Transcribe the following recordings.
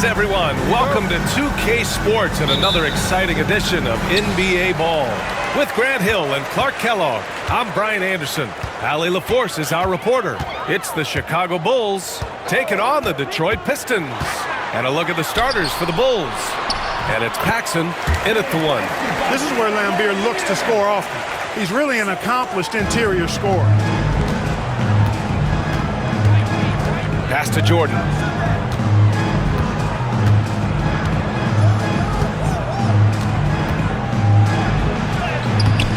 Greetings, everyone. Welcome to 2K Sports and another exciting edition of NBA Ball. With Grant Hill and Clark Kellogg, I'm Brian Anderson. Allie LaForce is our reporter. It's the Chicago Bulls taking on the Detroit Pistons. And a look at the starters for the Bulls. And it's Paxson in at the one. This is where Lambeer looks to score often. He's really an accomplished interior scorer. Pass to Jordan.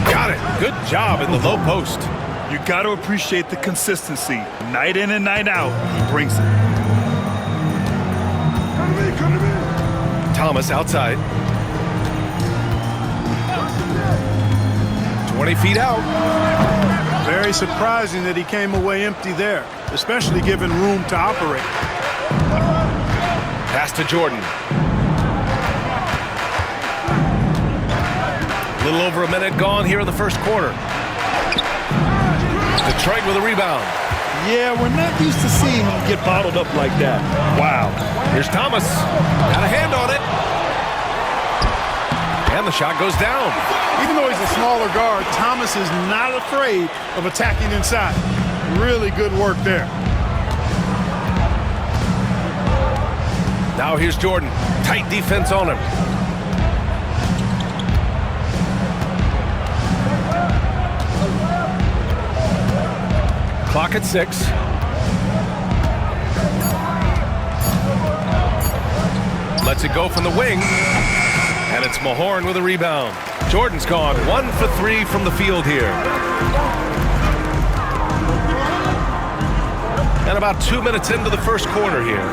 Got it. Good job in the low post. You got to appreciate the consistency. Night in and night out, he brings it. Thomas outside. 20 feet out. Very surprising that he came away empty there, especially given room to operate. Pass to Jordan. A little over a minute gone here in the first quarter. Detroit with a rebound. Yeah, we're not used to seeing him get bottled up like that. Wow. Here's Thomas. Got a hand on it. And the shot goes down. Even though he's a smaller guard, Thomas is not afraid of attacking inside. Really good work there. Now here's Jordan. Tight defense on him. Clock at 6. Lets it go from the wing. And it's Mahorn with a rebound. Jordan's gone 1 for 3 from the field here. And about 2 minutes into the first quarter here.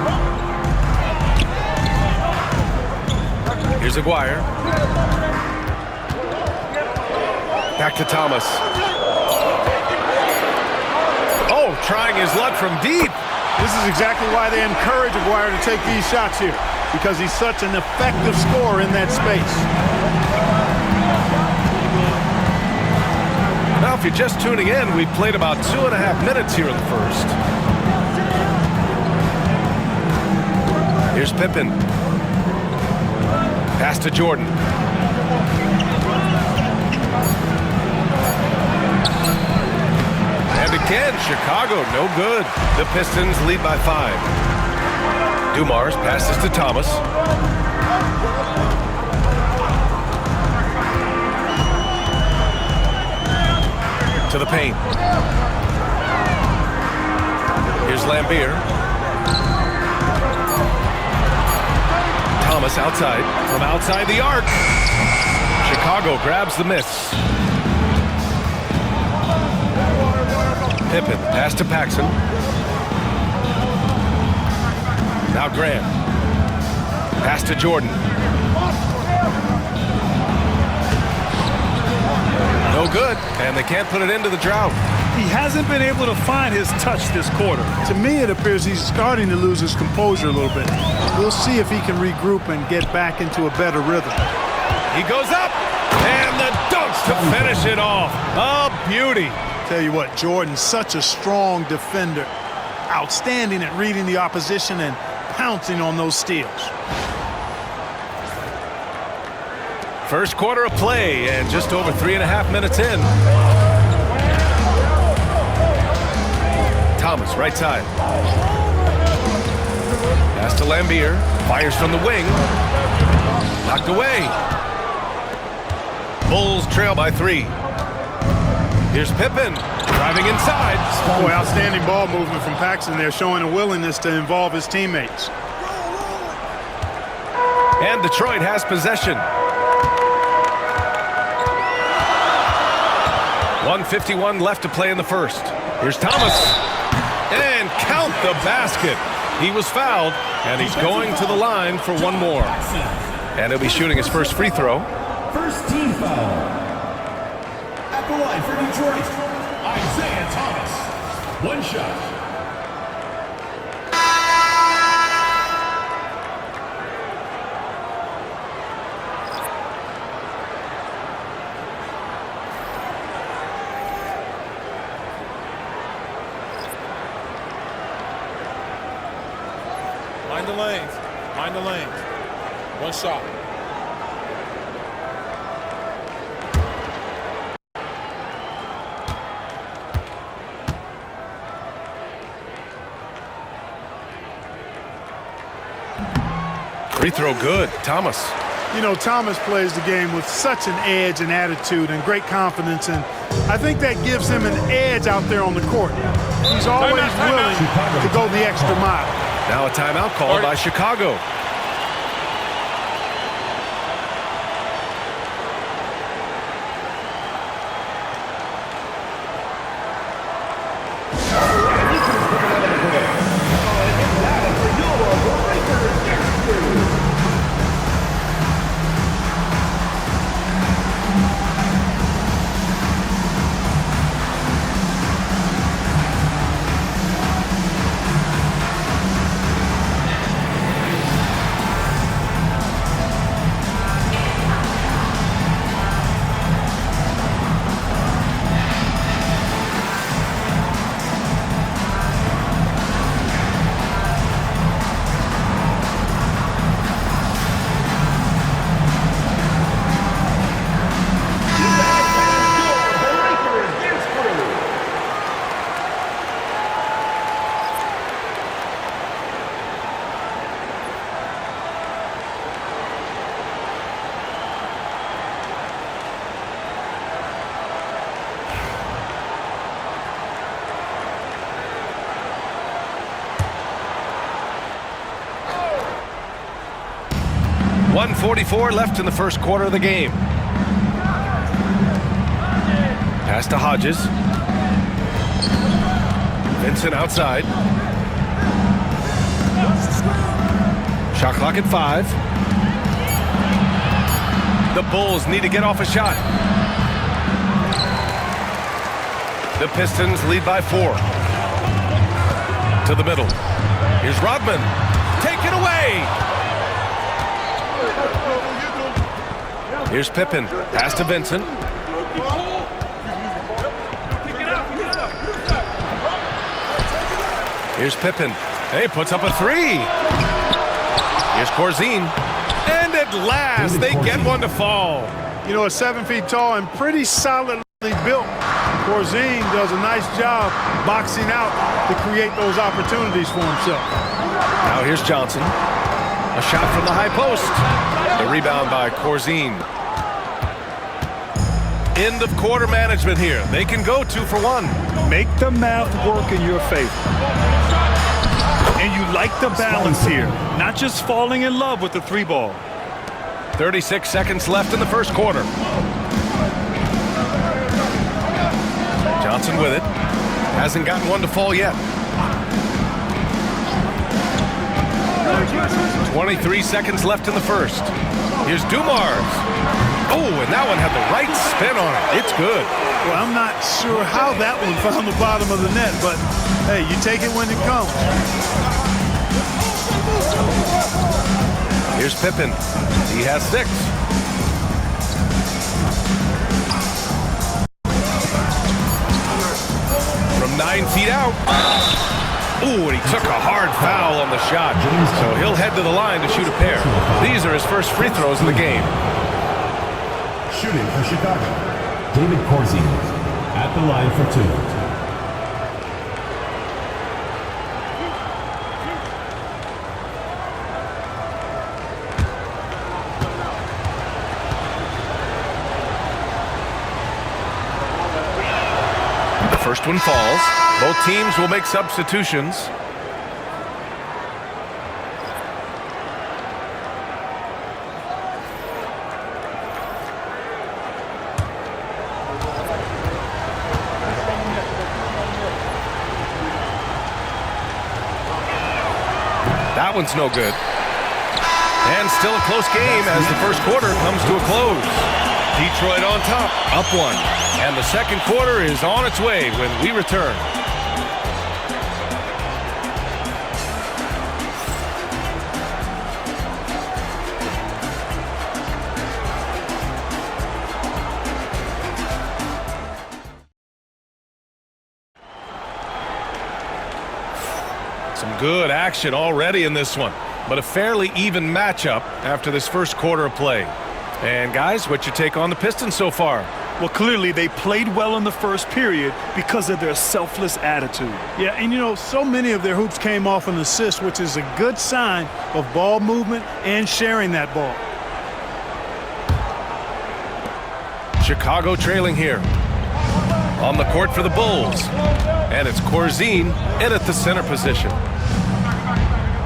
Here's Aguirre. Back to Thomas. Oh, trying his luck from deep. This is exactly why they encourage Aguirre to take these shots here, because he's such an effective scorer in that space. Now, if you're just tuning in, we've played about 2.5 minutes here in the first. Here's Pippen. Pass to Jordan. And again, Chicago, no good. The Pistons lead by 5. Dumars passes to Thomas. To the paint. Here's Lambeer. Thomas outside. From outside the arc. Chicago grabs the miss. Pippen, pass to Paxson. Now Grant. Pass to Jordan. No good, and they can't put it into the drought. He hasn't been able to find his touch this quarter. To me, it appears he's starting to lose his composure a little bit. We'll see if he can regroup and get back into a better rhythm. He goes up, and the dunks to finish it off. A beauty. Tell you what, Jordan's such a strong defender. Outstanding at reading the opposition and pouncing on those steals. First quarter of play, and just over 3.5 minutes in. Thomas, right side. Pass to Lambeer. Fires from the wing. Knocked away. Bulls trail by 3. Here's Pippen, driving inside. Boy, outstanding ball movement from Paxson there, showing a willingness to involve his teammates. And Detroit has possession. 1:51 left to play in the first. Here's Thomas. And count the basket. He was fouled, and he's going to the line for one more. And he'll be shooting his first free throw. First team foul. At the line for Detroit, Isaiah Thomas. One shot. Find the lanes. Find the lane. One shot. Free throw good. Thomas. You know, Thomas plays the game with such an edge and attitude and great confidence, and I think that gives him an edge out there on the court. He's always willing to go the extra mile. Now a timeout called by Chicago. .144 left in the first quarter of the game. Pass to Hodges. Vincent outside. Shot clock at 5. The Bulls need to get off a shot. The Pistons lead by 4. To the middle. Here's Rodman. Take it away. Here's Pippen. Pass to Vincent. Here's Pippen. Hey, puts up a 3. Here's Corzine. And at last, they get one to fall. You know, 7 feet tall and pretty solidly built. Corzine does a nice job boxing out to create those opportunities for himself. Now here's Johnson. A shot from the high post. The rebound by Corzine. End of quarter management here. They can go 2 for 1. Make the math work in your favor. And you like the balance here, not just falling in love with the 3 ball. 36 seconds left in the first quarter. Johnson with it. Hasn't gotten one to fall yet. 23 seconds left in the first. Here's Dumars. Oh, and that one had the right spin on it. It's good. Well, I'm not sure how that one found the bottom of the net, but hey, you take it when it comes. Here's Pippen. He has 6. From 9 feet out. Ooh, and he took a hard foul on the shot. So he'll head to the line to shoot a pair. These are his first free throws of the game. Shooting for Chicago, David Corzine at the line for 2. The first one falls. Both teams will make substitutions. That one's no good. And still a close game as the first quarter comes to a close. Detroit on top, up 1. And the second quarter is on its way when we return. Some good action already in this one. but a fairly even matchup after this first quarter of play. And guys, what's your take on the Pistons so far? Well, clearly they played well in the first period because of their selfless attitude. Yeah, and you know, so many of their hoops came off an assist, which is a good sign of ball movement and sharing that ball. Chicago trailing here. On the court for the Bulls. And it's Corzine in at the center position.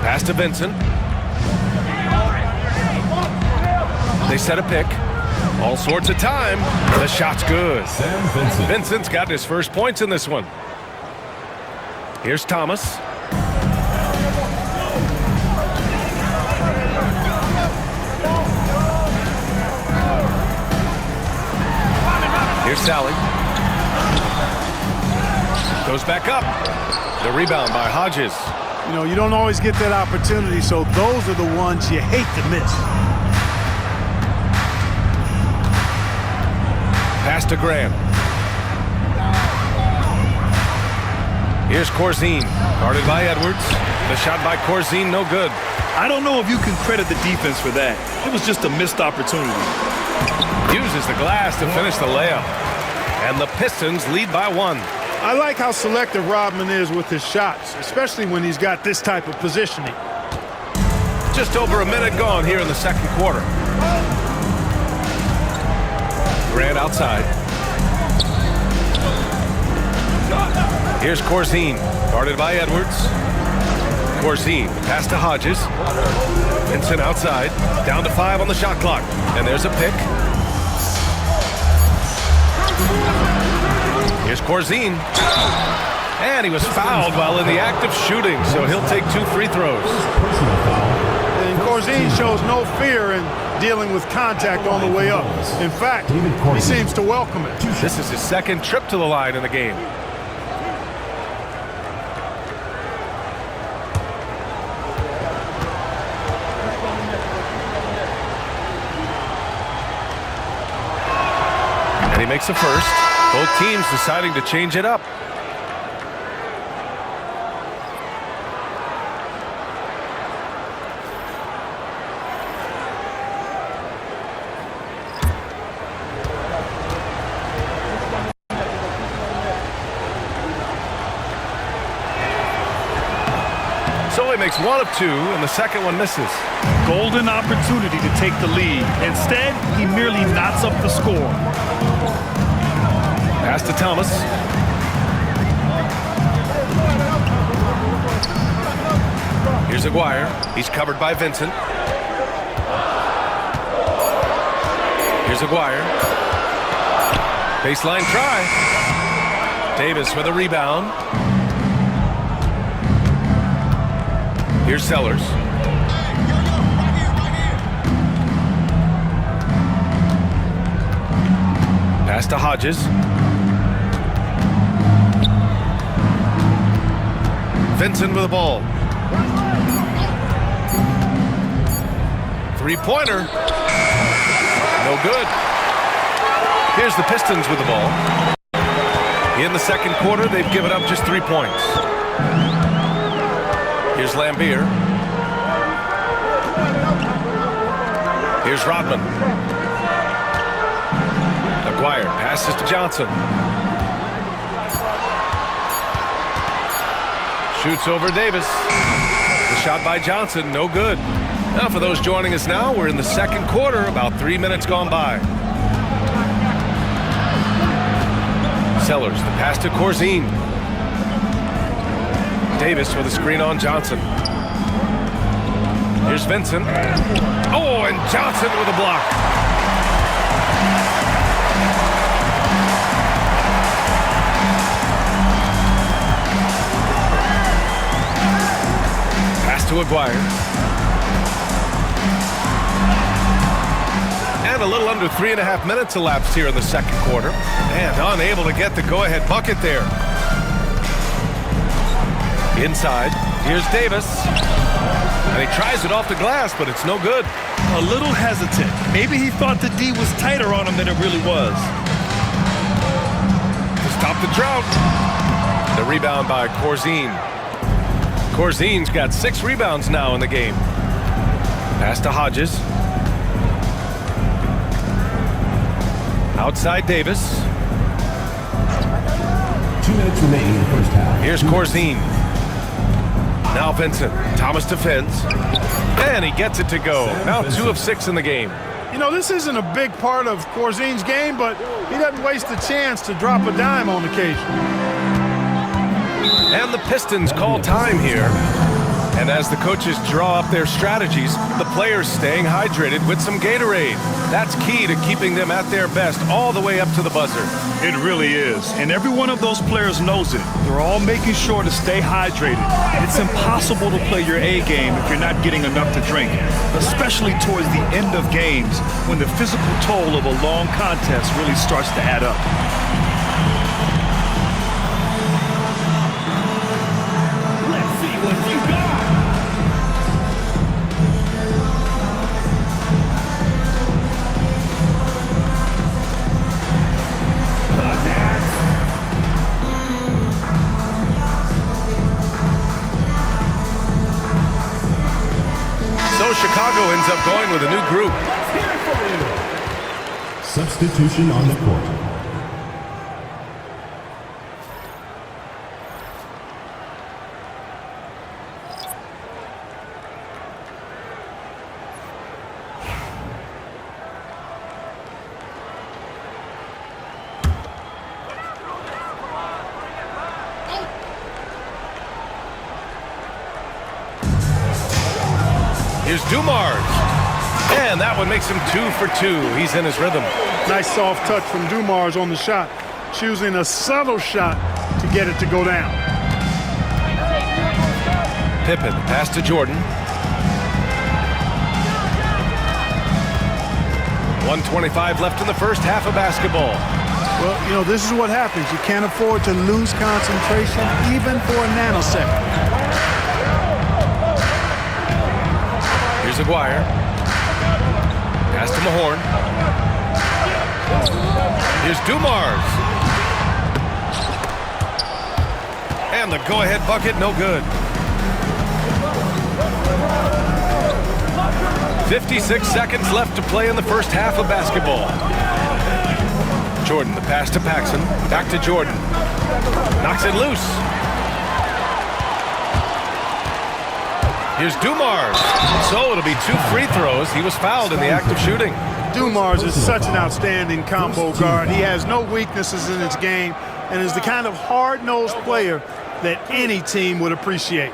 Pass to Vincent. They set a pick. All sorts of time. The shot's good. Vincent's got his first points in this one. Here's Thomas. Here's Sally. Goes back up. The rebound by Hodges. You know, you don't always get that opportunity, so those are the ones you hate to miss. Pass to Graham. Here's Corzine, guarded by Edwards. The shot by Corzine, no good. I don't know if you can credit the defense for that. It was just a missed opportunity. Uses the glass to finish the layup. And the Pistons lead by 1. I like how selective Rodman is with his shots, especially when he's got this type of positioning. Just over a minute gone here in the second quarter. Grant outside. Here's Corzine, guarded by Edwards. Corzine, pass to Hodges. Vincent outside, down to 5 on the shot clock. And there's a pick. Here's Corzine. And he was fouled while in the act of shooting, so he'll take 2 free throws. And Corzine shows no fear in dealing with contact on the way up. In fact, he seems to welcome it. This is his second trip to the line in the game. And he makes a first. Both teams deciding to change it up. So he makes 1 of 2, and the second one misses. Golden opportunity to take the lead. Instead, he merely knots up the score. Pass to Thomas. Here's Aguirre. He's covered by Vincent. Here's Aguirre. Baseline try. Davis with a rebound. Here's Sellers. Pass to Hodges. Vincent with the ball. Three-pointer. No good. Here's the Pistons with the ball. In the second quarter, they've given up just 3 points. Here's Lambier. Here's Rodman. Aguirre passes to Johnson. Shoots over Davis. The shot by Johnson, no good. Now for those joining us now, we're in the second quarter, about 3 minutes gone by. Sellers, the pass to Corzine. Davis with a screen on Johnson. Here's Vincent. Oh, and Johnson with a block. Pass to Aguirre. And a little under 3.5 minutes elapsed here in the second quarter. And unable to get the go-ahead bucket there. Inside, here's Davis. And he tries it off the glass, but it's no good. A little hesitant. Maybe he thought the D was tighter on him than it really was. To stop the drought. The rebound by Corzine. Corzine's got 6 rebounds now in the game. Pass to Hodges. Outside Davis. 2 minutes remaining in the first half. Here's Corzine. Now Vincent. Thomas defends. And he gets it to go. Now 2 of 6 in the game. You know, this isn't a big part of Corzine's game, but he doesn't waste a chance to drop a dime on occasion. And the Pistons call time here. And as the coaches draw up their strategies, the players staying hydrated with some Gatorade. That's key to keeping them at their best all the way up to the buzzer. It really is. And every one of those players knows it. They're all making sure to stay hydrated. It's impossible to play your A game if you're not getting enough to drink, especially towards the end of games when the physical toll of a long contest really starts to add up. Let's see what you got. So Chicago ends up going with a new group. Substitution on the court. Here's Dumars. And that one makes him 2 for 2. He's in his rhythm. Nice soft touch from Dumars on the shot, choosing a subtle shot to get it to go down. Pippen, pass to Jordan. 1:25 left in the first half of basketball. Well, you know, this is what happens. You can't afford to lose concentration even for a nanosecond. Here's Aguirre. Pass to Mahorn. Here's Dumars. And the go-ahead bucket, no good. 56 seconds left to play in the first half of basketball. Jordan, the pass to Paxson. Back to Jordan. Knocks it loose. Here's Dumars. So it'll be 2 free throws. He was fouled in the act of shooting. Dumars is such an outstanding combo guard. He has no weaknesses in his game and is the kind of hard-nosed player that any team would appreciate.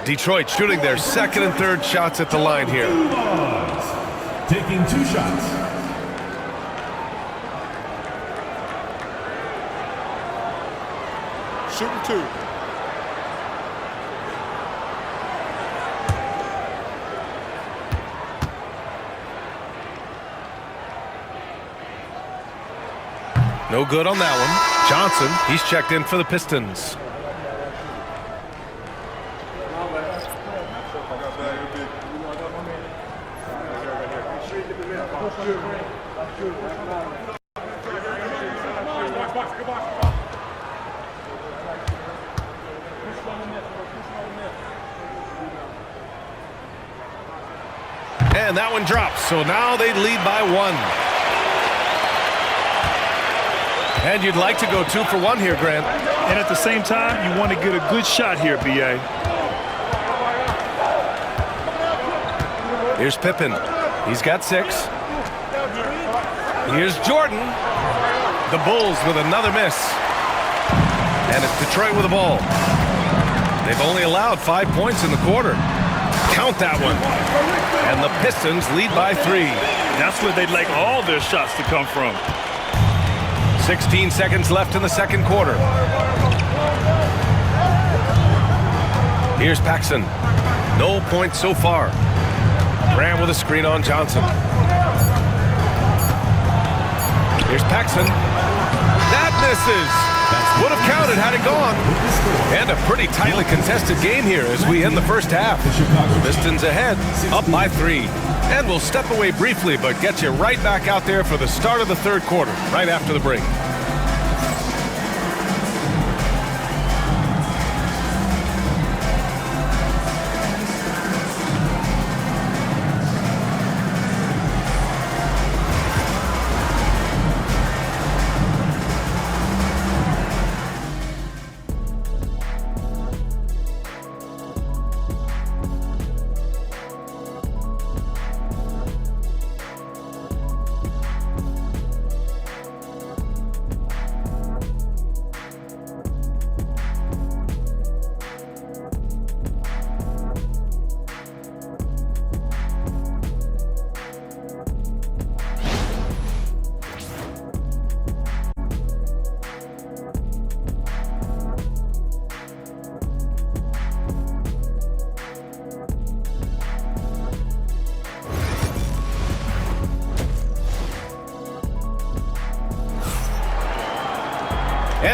Detroit shooting their second and third shots at the line here. Taking 2 shots. Shooting 2. No good on that one. Johnson, he's checked in for the Pistons. And that one drops, so now they lead by 1. And you'd like to go 2 for 1 here, Grant. And at the same time, you want to get a good shot here, B.A. Here's Pippen. He's got 6. Here's Jordan. The Bulls with another miss. And it's Detroit with the ball. They've only allowed 5 points in the quarter. Count that one. And the Pistons lead by 3. That's where they'd like all their shots to come from. 16 seconds left in the second quarter. Here's Paxson. No points so far. Graham with a screen on Johnson. Here's Paxson. That misses. Would have counted had it gone. And a pretty tightly contested game here as we end the first half. Pistons ahead, up by 3. And we'll step away briefly, but get you right back out there for the start of the third quarter, right after the break.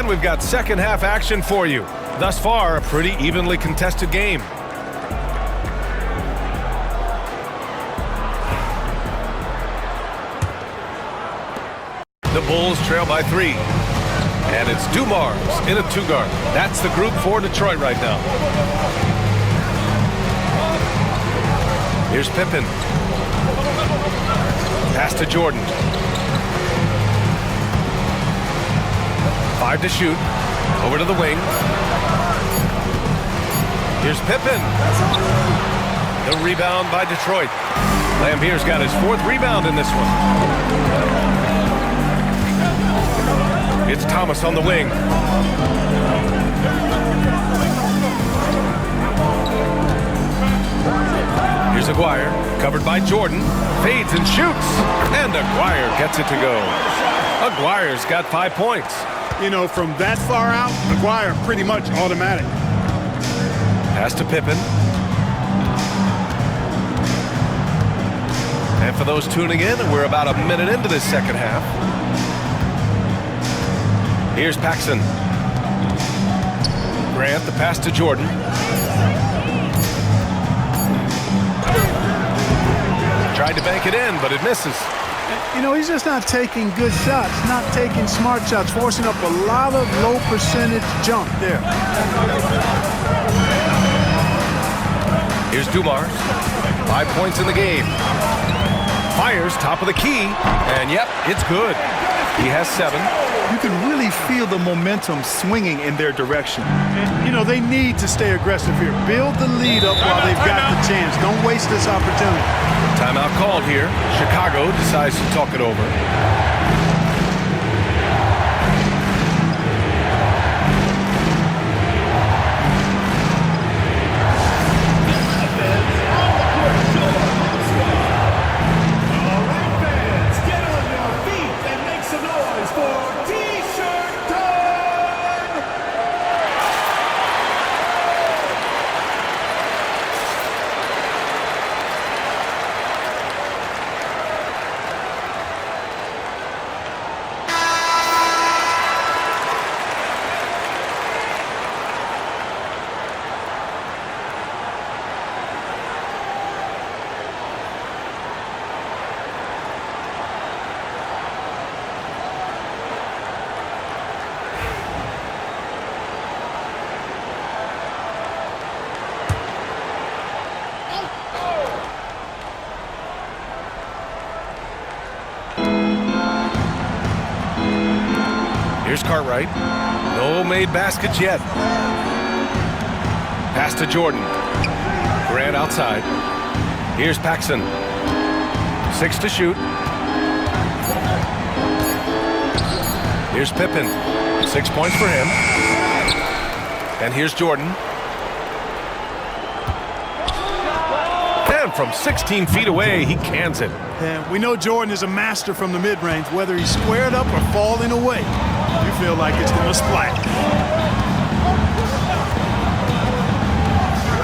And we've got second half action for you. Thus far, a pretty evenly contested game. The Bulls trail by 3. And it's Dumars in a 2-guard. That's the group for Detroit right now. Here's Pippen. Pass to Jordan. 5 to shoot. Over to the wing. Here's Pippen. The rebound by Detroit. Lambier's got his 4th rebound in this one. It's Thomas on the wing. Here's Aguirre, covered by Jordan. Fades and shoots. And Aguirre gets it to go. Aguirre's got 5 points. You know, from that far out, Aguirre pretty much automatic. Pass to Pippen. And for those tuning in, we're about a minute into this second half. Here's Paxson. Grant, the pass to Jordan. Tried to bank it in, but it misses. You know, he's just not taking good shots, not taking smart shots, forcing up a lot of low percentage jump there. Here's Dumars. 5 points in the game. Fires top of the key, and yep, it's good. He has 7. You can really feel the momentum swinging in their direction. And, you know, they need to stay aggressive here. Build the lead up while they've got the chance. Don't waste this opportunity. Timeout called here. Chicago decides to talk it over. Here's Cartwright. No made baskets yet. Pass to Jordan. Grant outside. Here's Paxson. 6 to shoot. Here's Pippen. 6 points for him. And here's Jordan. And from 16 feet away, he cans it. And we know Jordan is a master from the mid-range, whether he's squared up or falling away. You feel like it's going to splash.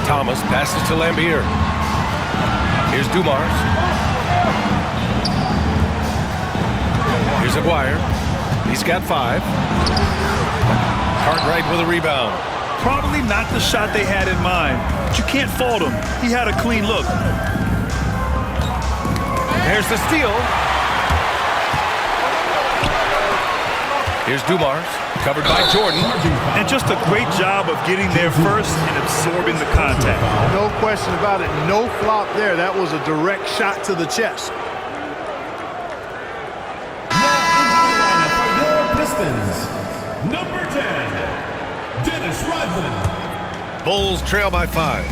Thomas passes to Lambier. Here's Dumars. Here's Aguirre. He's got 5. Cartwright with a rebound. Probably not the shot they had in mind, but you can't fault him. He had a clean look. There's the steal. Here's Dumars, covered by Jordan. And just a great job of getting there first and absorbing the contact. No question about it. No flop there. That was a direct shot to the chest. For your Pistons, number 10, Dennis Rodman. Bulls trail by 5.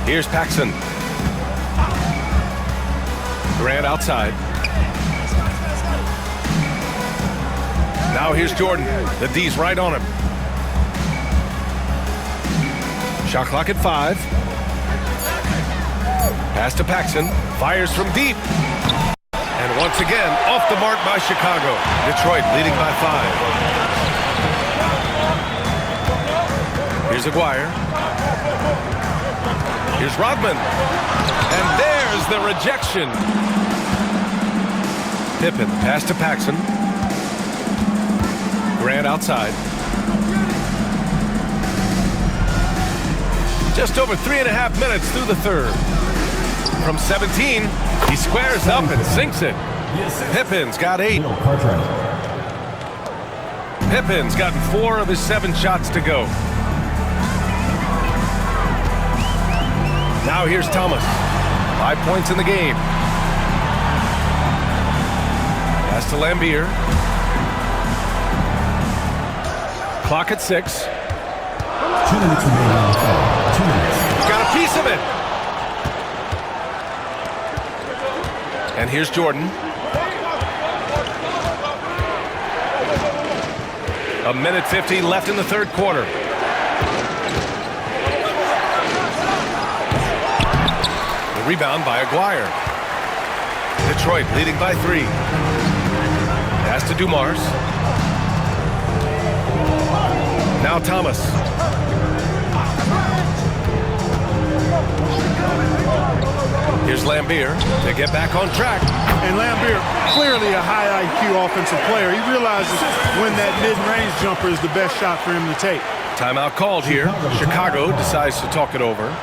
Here's Paxson. Grant outside. Now here's Jordan. The D's right on him. Shot clock at 5. Pass to Paxson. Fires from deep. And once again, off the mark by Chicago. Detroit leading by 5. Here's Aguirre. Here's Rodman. And there's the rejection. Pippen, pass to Paxson. Durant outside. Just over 3.5 minutes through the third. From 17, he squares up and sinks it. Pippen's got 8. Pippen's gotten 4 of his 7 shots to go. Now here's Thomas. 5 points in the game. Pass to Lambier. Clock at 6. 2 minutes remaining on the clock. 2 minutes. Got a piece of it. And here's Jordan. A minute 50 left in the third quarter. The rebound by Aguirre. Detroit leading by 3. Pass to Dumars. Now Thomas. Here's Lambier to get back on track. And Lambier, clearly a high IQ offensive player. He realizes when that mid-range jumper is the best shot for him to take. Timeout called here. Chicago decides to talk it over.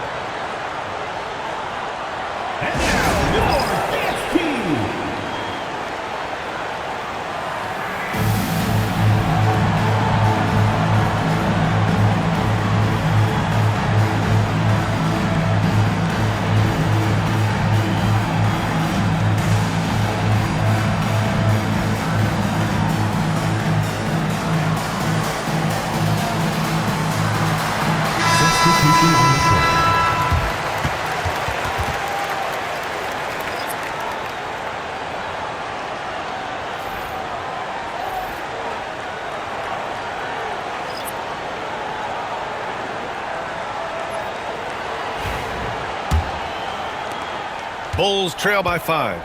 Bulls trail by 5.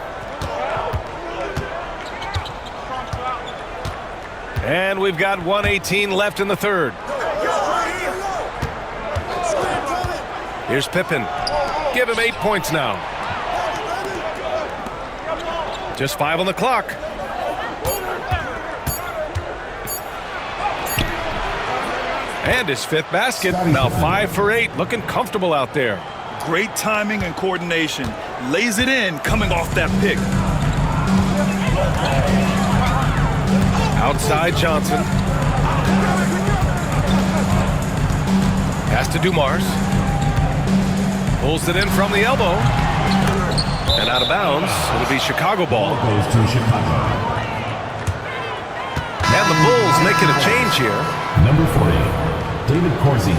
And we've got 1:18 left in the third. Here's Pippen. Give him 8 points now. Just 5 on the clock. And his 5th basket. Now 5 for 8. Looking comfortable out there. Great timing and coordination. Lays it in coming off that pick. Outside Johnson. Pass to Dumars. Pulls it in from the elbow. And out of bounds. It'll be Chicago ball. Goes to Chicago. And the Bulls making a change here. Number 40, David Corsi.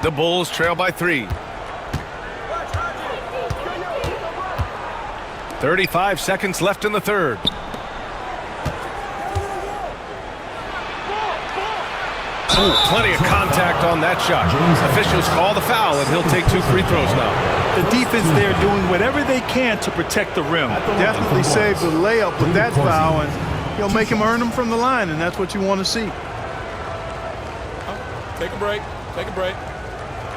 The Bulls trail by 3. 35 seconds left in the third. Ooh, plenty of contact on that shot. Officials call the foul, and he'll take 2 free throws now. The defense there doing whatever they can to protect the rim. Definitely saved the layup with that foul, and he'll make him earn them from the line, and that's what you want to see. Take a break. Take a break.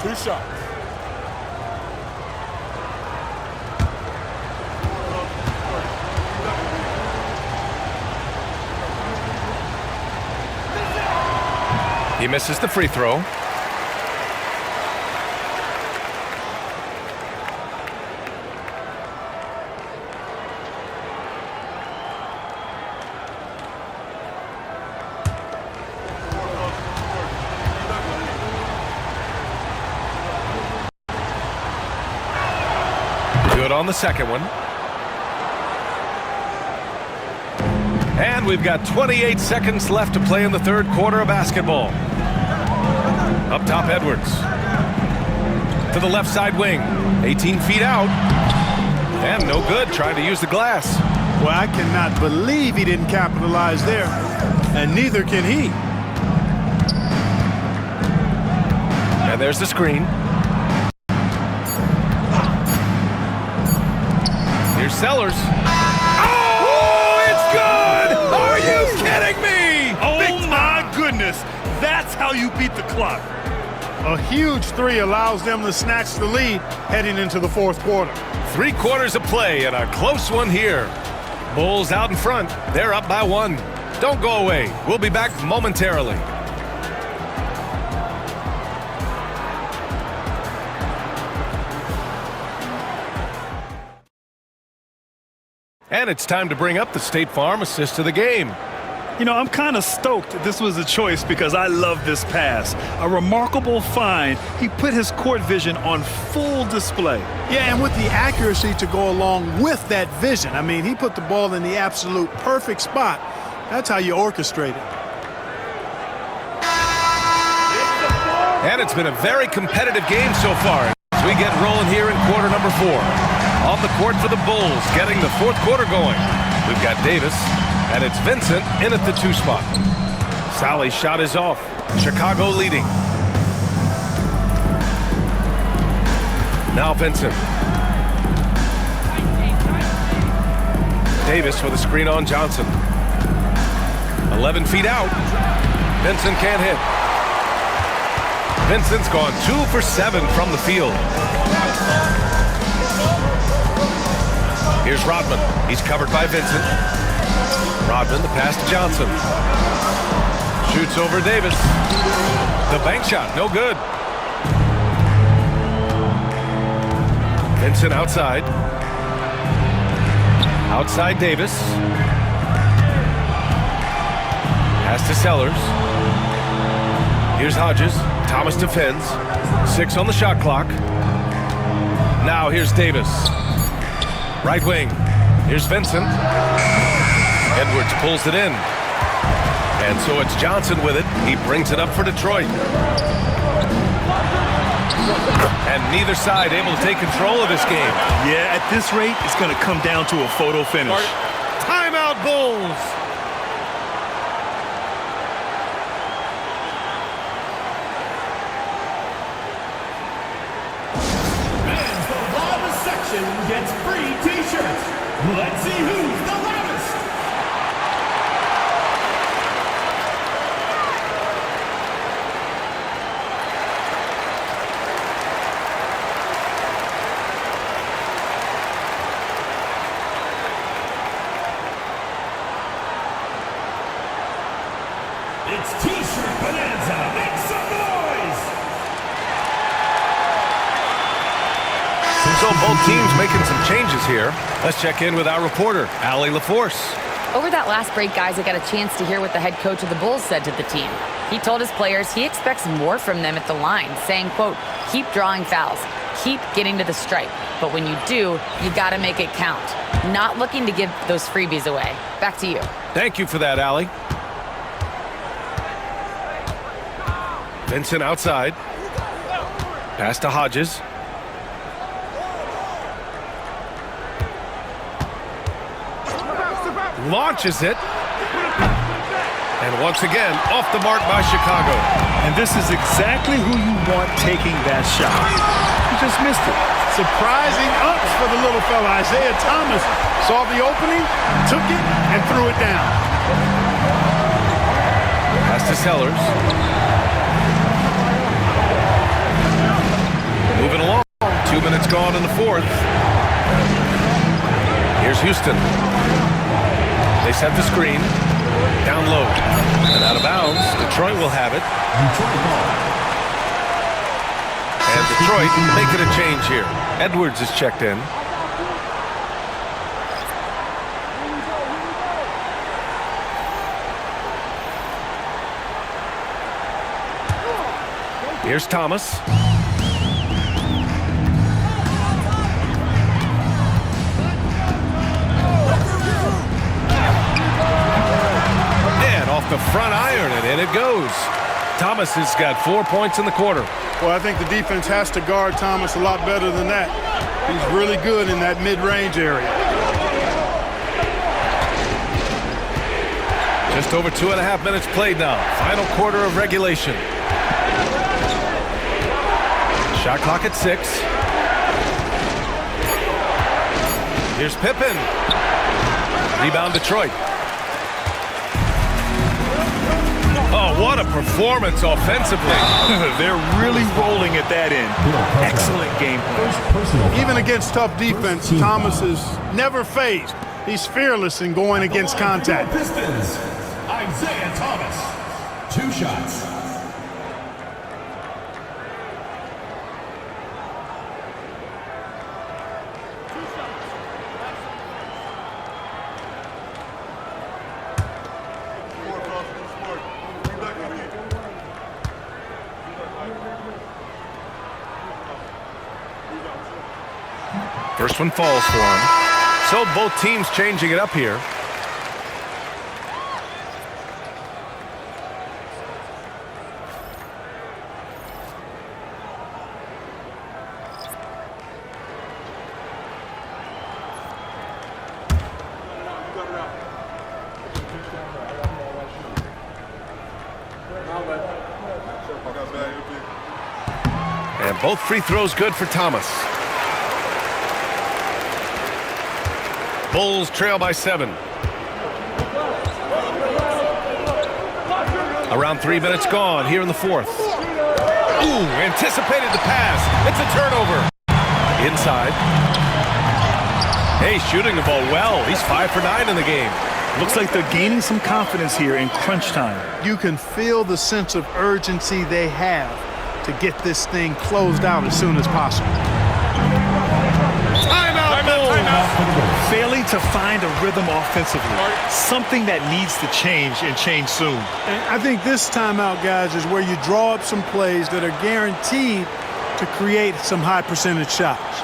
2 shots. He misses the free throw. Good on the second one. And we've got 28 seconds left to play in the third quarter of basketball. Up top, Edwards. To the left side wing. 18 feet out. And no good, trying to use the glass. Well, I cannot believe he didn't capitalize there, and neither can he. And there's the screen. Here's Sellers. Oh, it's good! Are you kidding me? Oh, my goodness. That's how you beat the clock. A huge three allows them to snatch the lead heading into the fourth quarter. 3 quarters of play and a close one here. Bulls out in front. They're up by 1. Don't go away. We'll be back momentarily. And it's time to bring up the State Farm assist of the game. You know, I'm kind of stoked this was a choice because I love this pass. A remarkable find. He put his court vision on full display. Yeah, and with the accuracy to go along with that vision. I mean, he put the ball in the absolute perfect spot. That's how you orchestrate it. And it's been a very competitive game so far as we get rolling here in quarter number 4. On the court for the Bulls, getting the fourth quarter going. We've got Davis, and it's Vincent in at the 2 spot. Sally's shot is off. Chicago leading. Now Vincent. Davis with a screen on Johnson. 11 feet out. Vincent can't hit. Vincent's gone 2 for 7 from the field. Here's Rodman. He's covered by Vincent. Rodman, the pass to Johnson. Shoots over Davis. The bank shot, no good. Vincent outside. Outside Davis. Pass to Sellers. Here's Hodges. Thomas defends. 6 on the shot clock. Now here's Davis. Right wing. Here's Vincent. Edwards pulls it in. And so it's Johnson with it. He brings it up for Detroit. And neither side able to take control of this game. Yeah, at this rate, it's going to come down to a photo finish. Timeout, Bulls. And the loudest section gets free t-shirts. Let's see who's the loudest. It's T-shirt Bonanza. Make some noise! So both teams making some changes here. Let's check in with our reporter, Allie LaForce. Over that last break, guys, I got a chance to hear what the head coach of the Bulls said to the team. He told his players he expects more from them at the line, saying, quote, keep drawing fouls, keep getting to the stripe. But when you do, you got to make it count. Not looking to give those freebies away. Back to you. Thank you for that, Allie. Vincent outside. Pass to Hodges. Launches it. And once again, off the mark by Chicago. And this is exactly who you want taking that shot. He just missed it. Surprising ups for the little fella. Isaiah Thomas saw the opening, took it, and threw it down. Pass to Sellers. Moving along. 2 minutes gone in the fourth. Here's Houston. They set the screen. Down low. And out of bounds. Detroit will have it. And Detroit making a change here. Edwards is checked in. Here's Thomas. And off the front iron, and in it goes. Thomas has got 4 points in the quarter. Well, I think the defense has to guard Thomas a lot better than that. He's really good in that mid-range area. Just over 2.5 minutes played now. Final quarter of regulation. Shot clock at 6. Here's Pippen. Rebound Detroit. Oh, what What a performance offensively. They're really rolling at that end. Excellent game plan. Even against tough defense, Thomas is never phased. He's fearless in going against contact. Pistons, Isaiah Thomas. 2 shots. First one falls for him. So both teams changing it up here. And both free throws good for Thomas. Bulls trail by 7. Around 3 minutes gone here in the fourth. Ooh, anticipated the pass. It's a turnover. Inside. Hey, shooting the ball well. He's 5 for 9 in the game. Looks like they're gaining some confidence here in crunch time. You can feel the sense of urgency they have to get this thing closed out as soon as possible. Failing to find a rhythm offensively. Something that needs to change and change soon. And I think this timeout, guys, is where you draw up some plays that are guaranteed to create some high percentage shots.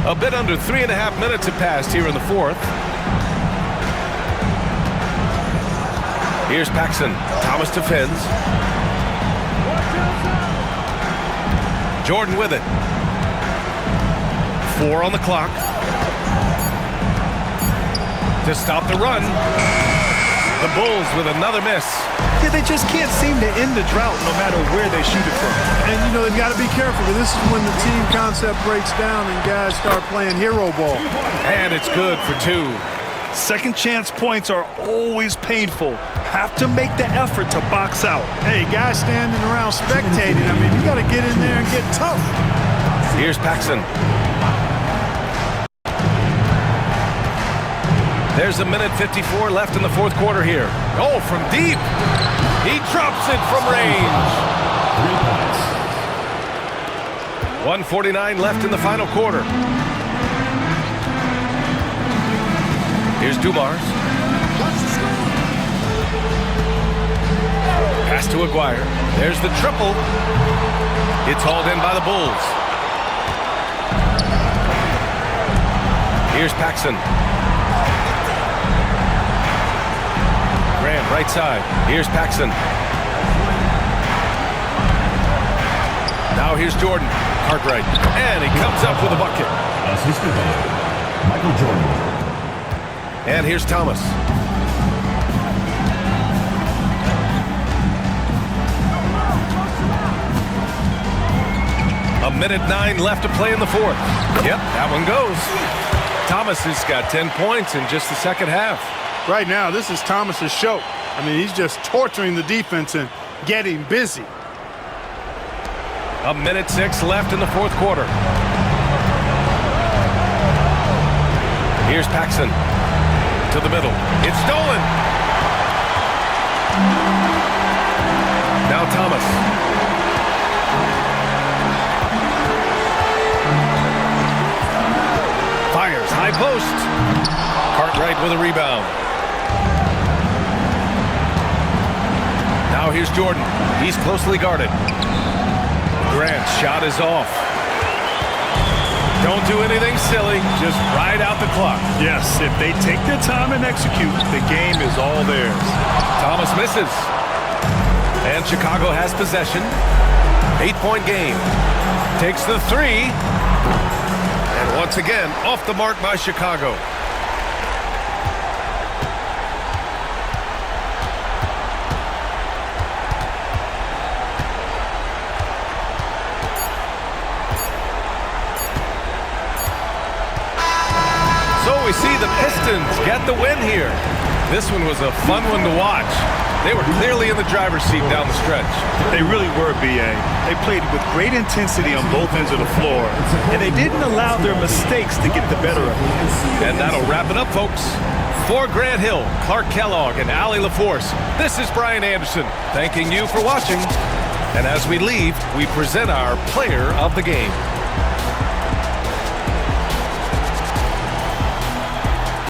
A bit under 3.5 minutes have passed here in the fourth. Here's Paxson. Thomas defends. Jordan with it. 4 on the clock. To stop the run. The Bulls with another miss. Yeah, they just can't seem to end the drought no matter where they shoot it from. And, you know, they've got to be careful, because this is when the team concept breaks down and guys start playing hero ball. And it's good for 2. Second chance points are always painful. Have to make the effort to box out. Hey, guys standing around spectating, I mean, you got to get in there and get tough. Here's Paxson. There's 1:54 left in the fourth quarter here. Oh, from deep. He drops it from range. 1:49 left in the final quarter. Here's Dumars. Pass to Aguirre. There's the triple. It's hauled in by the Bulls. Here's Paxson. Grant, right side. Here's Paxson. Now here's Jordan. Cartwright. And he comes up with a bucket. Assisted by Michael Jordan. And here's Thomas. A minute 9 left to play in the fourth. Yep, that one goes. Thomas has got 10 points in just the second half. Right now, this is Thomas's show. I mean, he's just torturing the defense and getting busy. A minute 6 left in the fourth quarter. Here's Paxson to the middle. It's stolen. Now Thomas. Fires high post. Cartwright with a rebound. Now here's Jordan. He's closely guarded. Grant's shot is off. Don't do anything silly. Just ride out the clock. Yes, if they take their time and execute, the game is all theirs. Thomas misses. And Chicago has possession. 8-point game. Takes the three. And once again, off the mark by Chicago. So we see the Pistons get the win here. This one was a fun one to watch. They were clearly in the driver's seat down the stretch. They really were, B.A. They played with great intensity on both ends of the floor, and they didn't allow their mistakes to get the better of them. And that'll wrap it up, folks. For Grant Hill, Clark Kellogg, and Allie LaForce, this is Brian Anderson thanking you for watching. And as we leave, we present our player of the game.